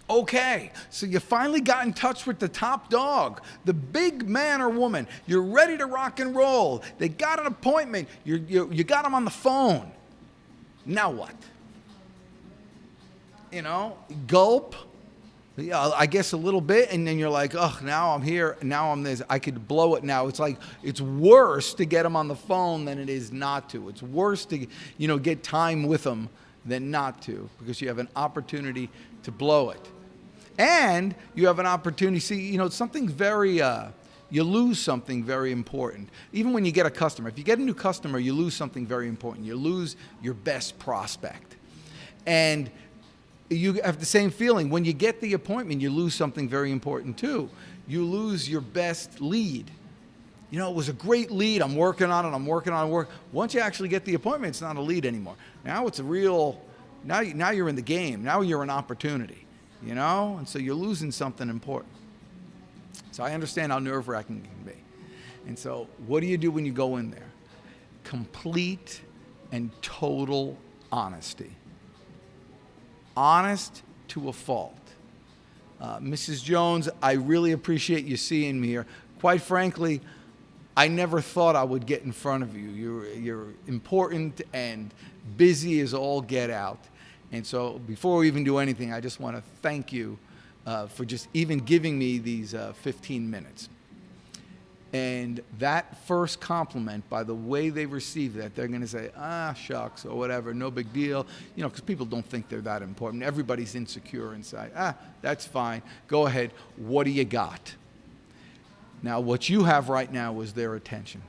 Okay, so you finally got in touch with the top dog, the big man or woman. You're ready to rock and roll. They got an appointment. You got them on the phone. Now what? Gulp. Yeah, I guess a little bit, and then you're like, oh, now I'm here, now I'm this. I could blow it now. It's like, it's worse to get them on the phone than it is not to. It's worse to, get time with them than not to, because you have an opportunity to blow it. And you have an opportunity, something very, you lose something very important. Even when you get a customer, if you get a new customer, you lose something very important. You lose your best prospect. And you have the same feeling. When you get the appointment, you lose something very important too. You lose your best lead. It was a great lead. I'm working on it. Once you actually get the appointment, it's not a lead anymore. Now it's a real, now you're in the game. Now you're an opportunity, and so you're losing something important. So I understand how nerve-wracking it can be. And so what do you do when you go in there? Complete and total honesty. Honest to a fault. Mrs. Jones, I really appreciate you seeing me here. Quite frankly, I never thought I would get in front of you. You're important and busy as all get out. And so before we even do anything, I just want to thank you for just even giving me these 15 minutes. And that first compliment, by the way they receive that, they're going to say, shucks, or whatever, no big deal. Because people don't think they're that important. Everybody's insecure inside. That's fine. Go ahead. What do you got? Now, what you have right now is their attention.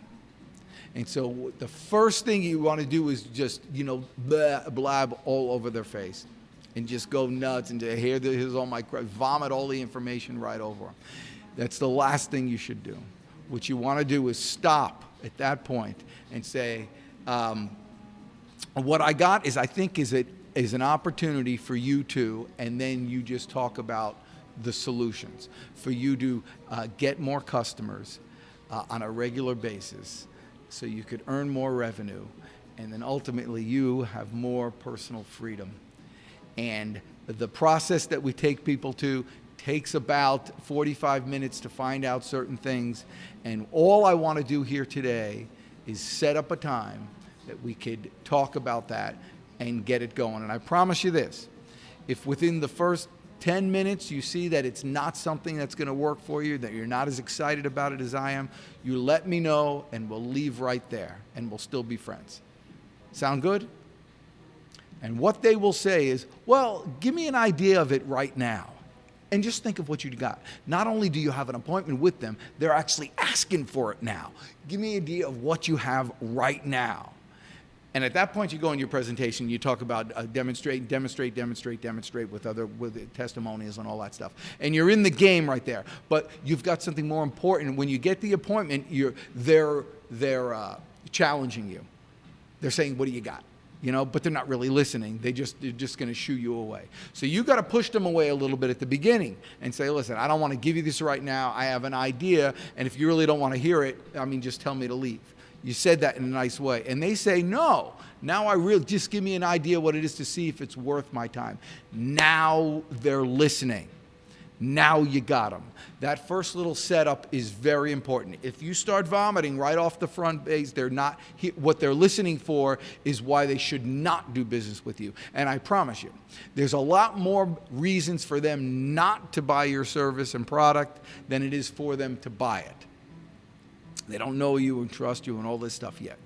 And so the first thing you want to do is just, blab all over their face. And just go nuts and say, here's all my crap. Vomit all the information right over them. That's the last thing you should do. What you want to do is stop at that point and say, what I got is, I think, is an opportunity for you to, and then you just talk about the solutions for you to get more customers on a regular basis so you could earn more revenue, and then ultimately you have more personal freedom. And the process that we take people to takes about 45 minutes to find out certain things. And all I want to do here today is set up a time that we could talk about that and get it going. And I promise you this, if within the first 10 minutes you see that it's not something that's going to work for you, that you're not as excited about it as I am, you let me know and we'll leave right there and we'll still be friends. Sound good? And what they will say is, well, give me an idea of it right now. And just think of what you got. Not only do you have an appointment with them, they're actually asking for it now. Give me an idea of what you have right now. And at that point, you go in your presentation, you talk about demonstrate with testimonials and all that stuff. And you're in the game right there. But you've got something more important. When you get the appointment, they're challenging you. They're saying, what do you got? But they're not really listening. They're just going to shoo you away. So you got to push them away a little bit at the beginning and say, listen, I don't want to give you this right now. I have an idea. And if you really don't want to hear it, just tell me to leave. You said that in a nice way. And they say, no, now I really, just give me an idea what it is to see if it's worth my time. Now they're listening. Now you got them. That first little setup is very important. If you start vomiting right off the front base, what they're listening for is why they should not do business with you. And I promise you, there's a lot more reasons for them not to buy your service and product than it is for them to buy it. They don't know you and trust you and all this stuff yet.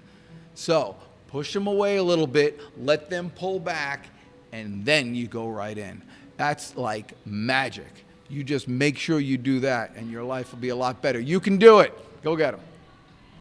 So push them away a little bit, let them pull back, and then you go right in. That's like magic. You just make sure you do that, and your life will be a lot better. You can do it. Go get them.